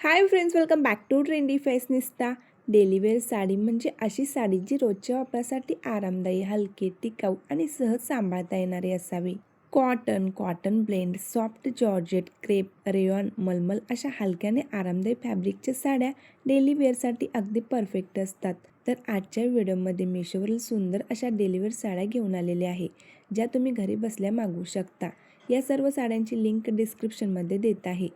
High friends, welcome back to trendy fashionista. Daily wear sari म्हणजे अशी साडी जी रोजच्या वापरासाठी आरामदायी, हलकी, टिकाऊ आणि सहज सांभाळता येणारी असावी. Cotton blend, soft georgette, crepe, rayon, मलमल अशा हलक्या आणि आरामदायी फॅब्रिकच्या साड्या डेली वेअरसाठी अगदी परफेक्ट असतात. तर आजच्या व्हिडिओमध्ये मीशोवरील सुंदर अशा डेली वेअर साड्या घेऊन आलेल्या आहे, ज्या तुम्ही घरी बसल्या मागवू शकता. या सर्व साड्यांची लिंक डिस्क्रिप्शनमध्ये देत आहे.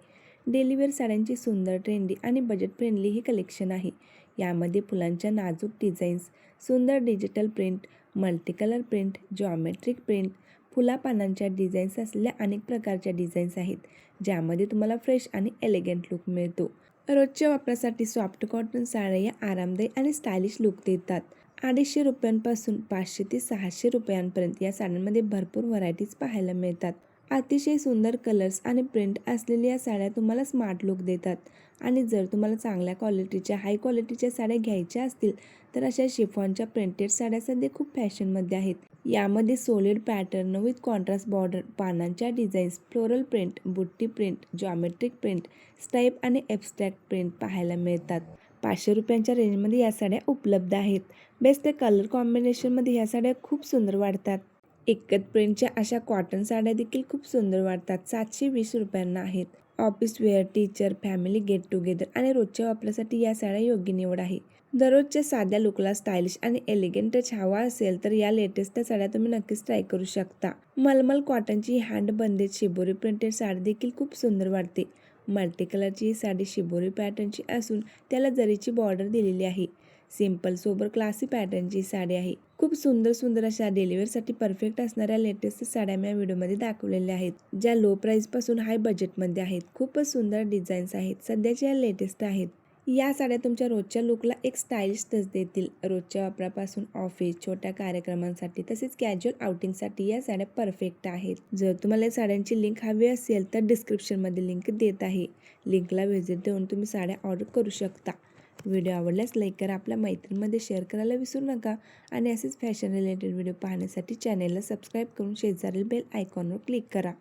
डेलीवेअर साड्यांची सुंदर, ट्रेंडी आणि बजेट फ्रेंडली ही कलेक्शन आहे. यामध्ये फुलांच्या नाजूक डिझाईन्स, सुंदर digital print, multi colour print, geometric print, फुलापानांच्या डिझाईन्स असलेल्या अनेक प्रकारच्या डिझाईन्स आहेत, ज्यामध्ये तुम्हाला फ्रेश आणि एलिगंट लुक मिळतो. रोजच्या वापरासाठी सॉफ्ट कॉटन साड्या या आरामदायी आणि स्टायलिश लुक देतात. 250 रुपयांपासून 500 ते 600 रुपयांपर्यंत या साड्यांमध्ये भरपूर व्हरायटीज पाहायला मिळतात. अतिशय सुंदर कलर्स आणि प्रिंट असलेल्या या साड्या तुम्हाला स्मार्ट लुक देतात. आणि जर तुम्हाला चांगल्या क्वालिटीच्या, हाय क्वालिटीच्या साड्या घ्यायच्या असतील तर अशा शिफॉनच्या प्रिंटेड साड्या सध्या खूप फॅशनमध्ये आहेत. यामध्ये solid pattern with contrast border, पानांच्या डिझाईन्स, फ्लोरल प्रिंट, बुट्टी प्रिंट, जॉमेट्रिक प्रिंट, स्टाईप आणि ॲब्स्ट्रॅक्ट प्रिंट पाहायला मिळतात. 500 रुपयांच्या रेंजमध्ये या साड्या उपलब्ध आहेत. बेस्ट कलर कॉम्बिनेशनमध्ये या साड्या खूप सुंदर वाटतात. एकच प्रिंटच्या अशा कॉटन साड्या देखील खूप सुंदर वाटतात. 720 रुपयांना आहेत. Office wear, teacher, family get together आणि रोजच्या वापरासाठी या साड्या योग्य निवड आहे. दररोजच्या साध्या लुकला स्टायलिश आणि एलिगंट टच हवा असेल तर या लेटेस्ट साड्या तुम्ही नक्कीच ट्राय करू शकता. मलमल कॉटनची हँड बंदित शिबोरी प्रिंटेड साडी देखील खूप सुंदर वाटते. मल्टी कलरची ही साडी शिबोरी पॅटर्नची असून त्याला जरीची बॉर्डर दिलेली आहे. सिंपल सोबर क्लासी पॅटर्नची साडी आहे. खूप सुंदर अशा डेलीवेअरसाठी परफेक्ट असणाऱ्या लेटेस्ट साड्या मी या व्हिडिओमध्ये दाखवलेल्या आहेत, ज्या लो प्राईसपासून हाय बजेटमध्ये आहेत. खूपच सुंदर डिझाईन्स आहेत. सध्याच्या या लेटेस्ट आहेत. या साड्या तुमच्या रोजच्या लुकला एक स्टायलिश टच देतील. रोजच्या वापरापासून ऑफिस, छोट्या कार्यक्रमांसाठी तसेच कॅज्युअल आउटिंगसाठी या साड्या परफेक्ट आहेत. जर तुम्हाला या साड्यांची लिंक हवी असेल तर डिस्क्रिप्शनमध्ये लिंक देत आहे. लिंकला व्हिजिट देऊन तुम्ही साड्या ऑर्डर करू शकता. व्हिडिओ आवडल्यास लाईक करा, आपल्या मैत्रिणींमध्ये शेअर करायला विसरू नका आणि असेच फॅशन रिलेटेड व्हिडिओ पाहण्यासाठी चॅनेलला सबस्क्राईब करून शेजारील बेल आयकॉनवर क्लिक करा.